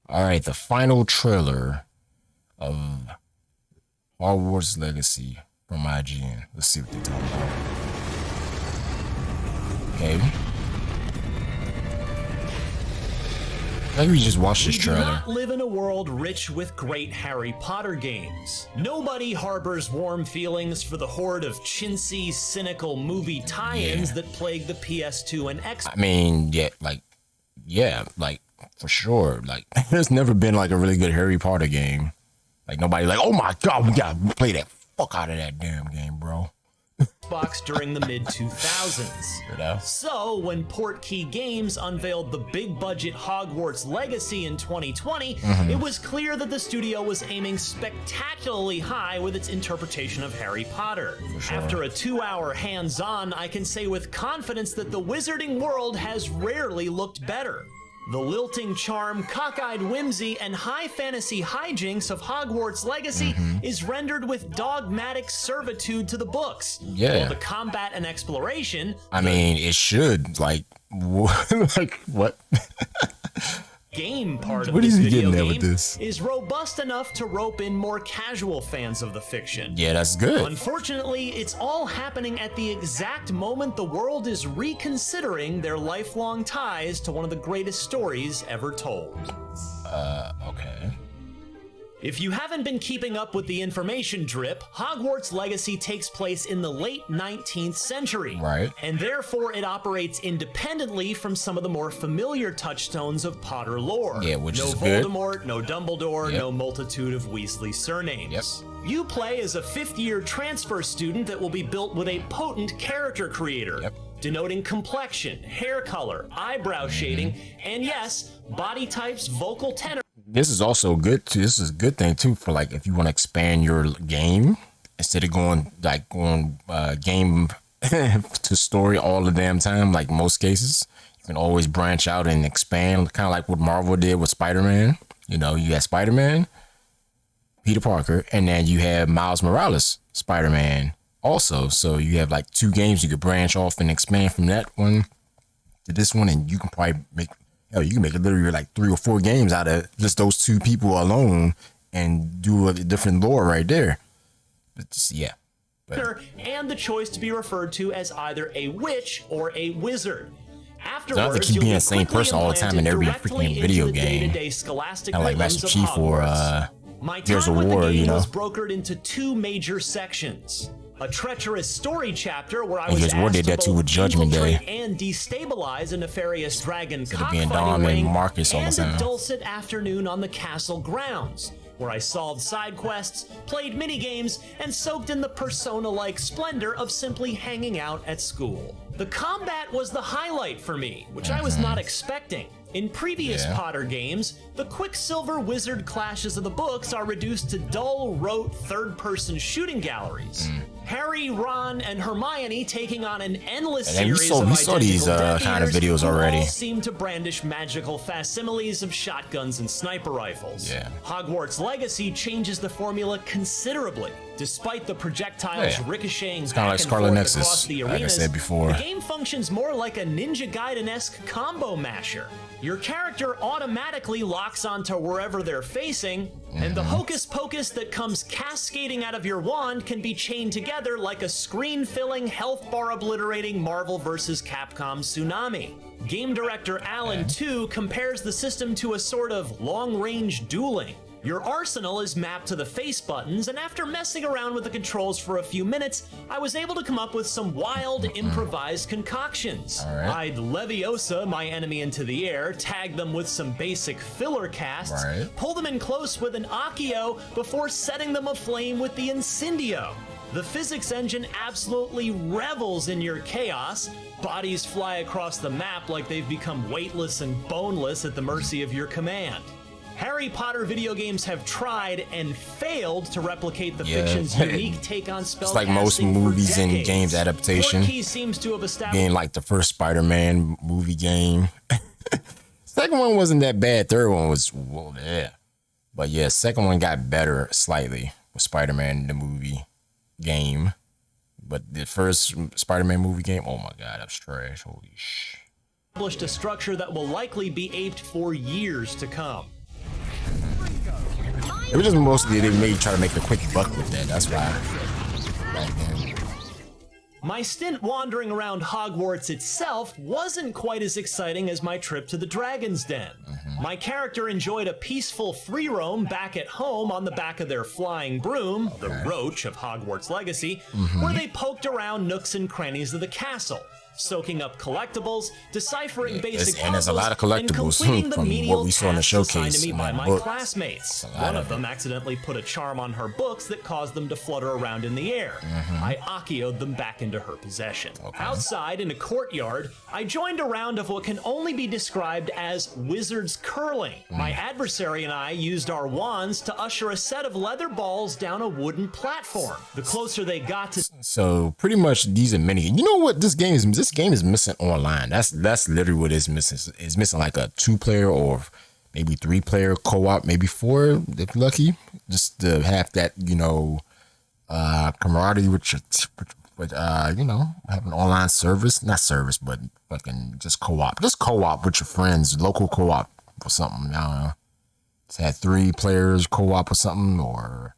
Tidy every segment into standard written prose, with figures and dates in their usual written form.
All right, the final trailer of Hogwarts Legacy from IGN. Let's see what they're talking about. Okay. Maybe we just watched this trailer. We do not live in a world rich with great Harry Potter games. Nobody harbors warm feelings for the horde of chintzy, cynical movie tie-ins that plague the PS2 and Xbox. I mean, like for sure. Like, there's never been like a really good Harry Potter game. Like, nobody like, oh my god, we gotta play that fuck out of that damn game, bro. Xbox during the mid-2000s. You know? So, when Portkey Games unveiled the big-budget Hogwarts Legacy in 2020, it was clear that the studio was aiming spectacularly high with its interpretation of Harry Potter. Sure. After a 2-hour hands-on, I can say with confidence that the wizarding world has rarely looked better. The lilting charm, cockeyed whimsy, and high fantasy hijinks of Hogwarts Legacy is rendered with dogmatic servitude to the books. Yeah. While the combat and exploration... I mean, it should, like, like, what? game part of What this is he video getting at game with this? is robust enough to rope in more casual fans of the fiction. Yeah, that's good. Unfortunately, it's all happening at the exact moment the world is reconsidering their lifelong ties to one of the greatest stories ever told. Okay. If you haven't been keeping up with the information drip, Hogwarts Legacy takes place in the late 19th century. Right. And therefore it operates independently from some of the more familiar touchstones of Potter lore. Yeah, which no is good. Voldemort, no Dumbledore, Yep. no multitude of Weasley surnames. Yep. You play as a fifth-year transfer student that will be built with a potent character creator. Yep. Denoting complexion, hair color, eyebrow shading, and yes, body types, vocal tenor. This is also good too. This is a good thing too for like if you want to expand your game instead of going game to story all the damn time. Like most cases, you can always branch out and expand, kind of like what Marvel did with Spider-Man. You know, you had Spider-Man, Peter Parker, and then you have Miles Morales, Spider-Man also. So you have like two games you could branch off and expand from that one to this one, and you can probably make. Hell, you can make literally like 3 or 4 games out of just those two people alone and do a different lore right there. But yeah. And the choice to be referred to as either a witch or a wizard. Don't have to keep being the same person all the time in every freaking video game. Kind of like Master Chief or Gears of War, you know. Was brokered into 2 major sections. A treacherous story chapter where I was asked did that to too both with Judgment Day. infiltrate and destabilize a nefarious dragon being Dom cockfighting and ring, Marcus all the and time. a dulcet afternoon on the castle grounds, where I solved side quests, played minigames, and soaked in the Persona-like splendor of simply hanging out at school. The combat was the highlight for me, which I was not expecting. In previous Potter games, the Quicksilver Wizard clashes of the books are reduced to dull, rote, third-person shooting galleries. Harry, Ron, and Hermione taking on an endless series of saw these kind of videos who already. all seem to brandish magical facsimiles of shotguns and sniper rifles. Yeah. Hogwarts Legacy changes the formula considerably. Despite the projectiles ricocheting It's back kind of like and Scarlet forth Nexus, across the like I arenas, said before. the game functions more like a Ninja Gaiden-esque combo masher. Your character automatically locks onto wherever they're facing, and the hocus pocus that comes cascading out of your wand can be chained together like a screen-filling, health bar obliterating Marvel vs. Capcom tsunami. Game director Alan 2 compares the system to a sort of long-range dueling. Your arsenal is mapped to the face buttons, and after messing around with the controls for a few minutes, I was able to come up with some wild, improvised concoctions. I'd Leviosa my enemy into the air, tag them with some basic filler casts, pull them in close with an Accio before setting them aflame with the Incendio. The physics engine absolutely revels in your chaos. Bodies fly across the map like they've become weightless and boneless at the mercy of your command. Harry Potter video games have tried and failed to replicate the fiction's unique take on spellcasting. It's like most movies and games adaptation. Portkey seems to have established being like the first Spider-Man movie game. Second one wasn't that bad. Third one was, well, yeah. But yeah, second one got better slightly with Spider-Man the movie game. But the first Spider-Man movie game, oh my God, that was trash. Holy sh. a structure that will likely be aped for years to come. It was just mostly they made try to make a quick buck with that. That's why. Back then. My stint wandering around Hogwarts itself wasn't quite as exciting as my trip to the Dragon's Den. My character enjoyed a peaceful free roam back at home on the back of their flying broom, the Roach of Hogwarts Legacy, where they poked around nooks and crannies of the castle, soaking up collectibles, deciphering basic and there's a lot of collectibles and from what we saw in the showcase to me by my book. classmates. One of them accidentally put a charm on her books that caused them to flutter around in the air. I Akio'd them back into her possession. Outside in a courtyard, I joined a round of what can only be described as wizard's curling. My adversary and I used our wands to usher a set of leather balls down a wooden platform. The closer they got to... So pretty much these are mini. You know what this game is? This game is missing online. That's literally what it's missing. It's missing like a 2-player or maybe 3-player co-op, maybe 4 if lucky, just to have that, you know, camaraderie with your, you know, have an online service, not service, but fucking just co-op with your friends, local co-op or something. I don't know. It's had 3 players co-op or something, or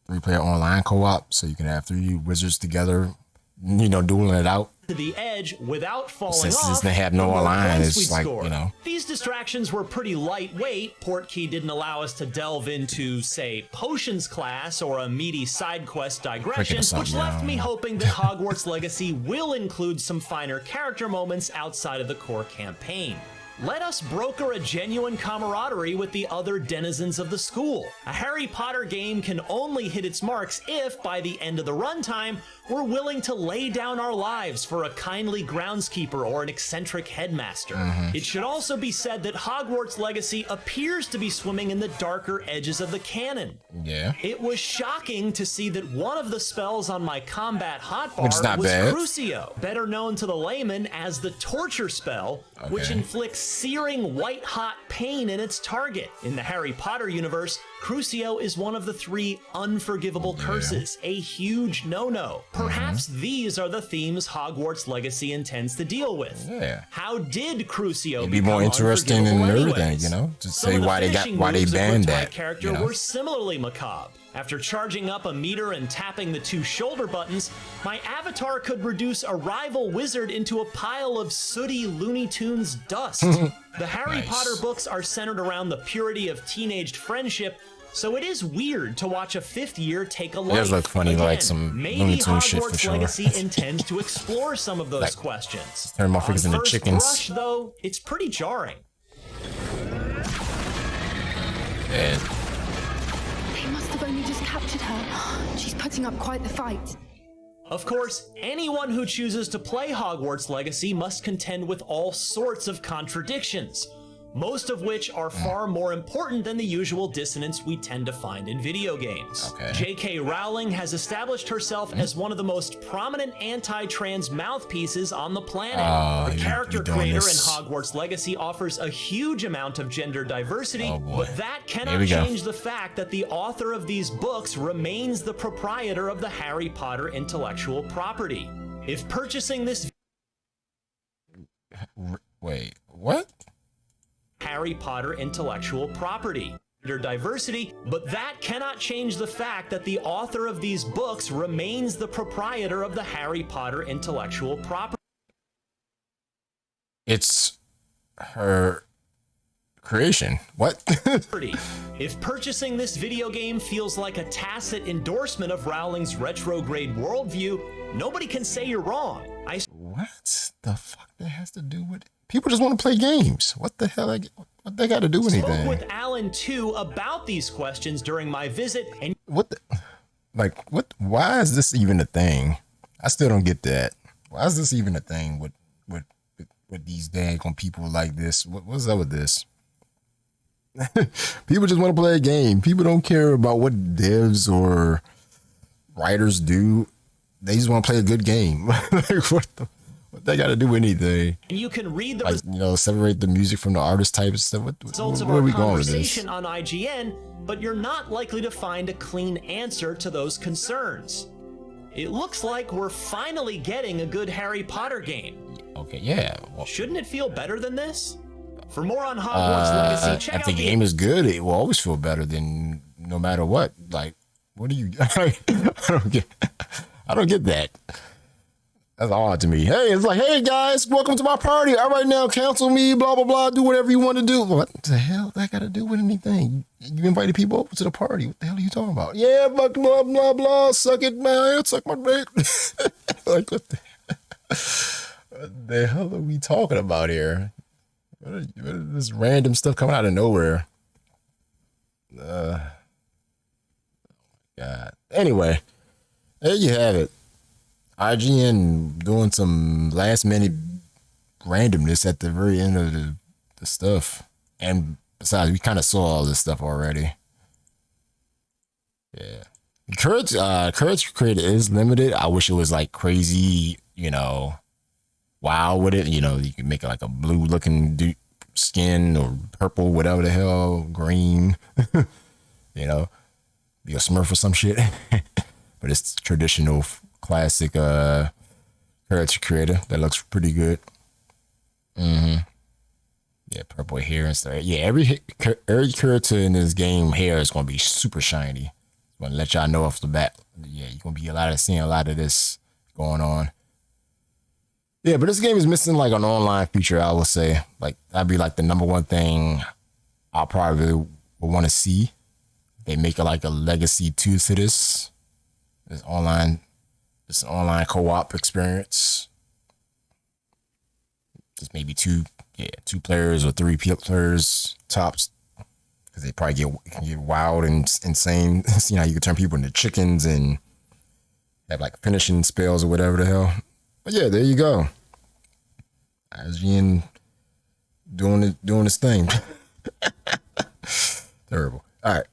3-player online co-op, so you can have 3 wizards together, you know, dueling it out. To the edge without falling Since off. they have no online, it's like, score. you know. These distractions were pretty lightweight. Portkey didn't allow us to delve into, say, potions class or a meaty side quest digression, which left me hoping that Hogwarts Legacy will include some finer character moments outside of the core campaign. Let us broker a genuine camaraderie with the other denizens of the school. A Harry Potter game can only hit its marks if, by the end of the runtime, we're willing to lay down our lives for a kindly groundskeeper or an eccentric headmaster. It should also be said that Hogwarts Legacy appears to be swimming in the darker edges of the canon. Yeah. It was shocking to see that one of the spells on my combat hotbar Which is not was bad. Crucio, better known to the layman as the torture spell, which inflicts searing white-hot pain in its target. In the Harry Potter universe, Crucio is one of the 3 unforgivable curses, a huge no-no. Perhaps these are the themes Hogwarts Legacy intends to deal with. Yeah. How did Crucio It'd be more interesting than everything, you know, to Some say of the why they finishing banned moves that. my character You know? were similarly macabre. After charging up a meter and tapping the 2 shoulder buttons, my avatar could reduce a rival wizard into a pile of sooty Looney Tunes dust. The Harry Potter books are centered around the purity of teenaged friendship, so it is weird to watch a 5th year take a life. It does look funny, Again, like some maybe Looney Tunes shit for Hogwarts sure. Legacy intends to explore some of those Like, questions. turn my On fingers into first chickens. brush, though, it's pretty jarring. And They must have only just captured her. She's putting up quite the fight. Of course, anyone who chooses to play Hogwarts Legacy must contend with all sorts of contradictions, most of which are far more important than the usual dissonance we tend to find in video games. J.K. Rowling has established herself as one of the most prominent anti-trans mouthpieces on the planet. The character creator in Hogwarts Legacy offers a huge amount of gender diversity, but that cannot change the fact that the author of these books remains the proprietor of the Harry Potter intellectual property. If purchasing this... Wait, what? Harry Potter intellectual property. Diversity, but that cannot change the fact that the author of these books remains the proprietor of the Harry Potter intellectual property. It's her creation. What? If purchasing this video game feels like a tacit endorsement of Rowling's retrograde worldview, nobody can say you're wrong. What the fuck that has to do with it? People just want to play games. What the hell? What they got to do with anything? Spoke with Alan too about these questions during my visit, and what? What? Why is this even a thing? I still don't get that. Why is this even a thing with these daggone people like this? What's up with this? People just want to play a game. People don't care about what devs or writers do. They just want to play a good game. What they got to do with anything? And you can read the separate the music from the artist type and stuff. results of where our are we going with this? conversation on IGN, but you're not likely to find a clean answer to those concerns. It looks like we're finally getting a good Harry Potter game. Okay, yeah. Well, shouldn't it feel better than this? For more on Hogwarts Legacy, check if out the game is good, it will always feel better than no matter what. Like, what do you? I don't get that. That's odd to me. Hey, it's like, hey guys, welcome to my party. All right, now cancel me, blah blah blah. Do whatever you want to do. What the hell that got to do with anything? You invited people over to the party. What the hell are you talking about? Yeah, blah blah blah blah. Suck it, man. Suck my dick. Like what the hell are we talking about here? What is this random stuff coming out of nowhere? God. Anyway, there you have it. IGN doing some last minute randomness at the very end of the stuff. And besides, we kind of saw all this stuff already. Yeah. Courage Creator is limited. I wish it was like crazy, wow with it. You can make it like a blue looking skin or purple, whatever the hell, green. Be a Smurf or some shit. But it's traditional classic character creator that looks pretty good. Yeah, purple hair and stuff. Yeah, every character in this game hair is gonna be super shiny. I'm gonna let y'all know off the bat. Yeah, you're gonna be seeing a lot of this going on. Yeah, but this game is missing like an online feature, I would say. Like that'd be like the number one thing I probably would want to see. They make it like a Legacy 2 to this. It's an online co-op experience. Just maybe two players or three players tops, because they probably can get wild and insane. See how you can turn people into chickens and have like finishing spells or whatever the hell. But yeah, there you go. IGN doing his thing. Terrible. All right.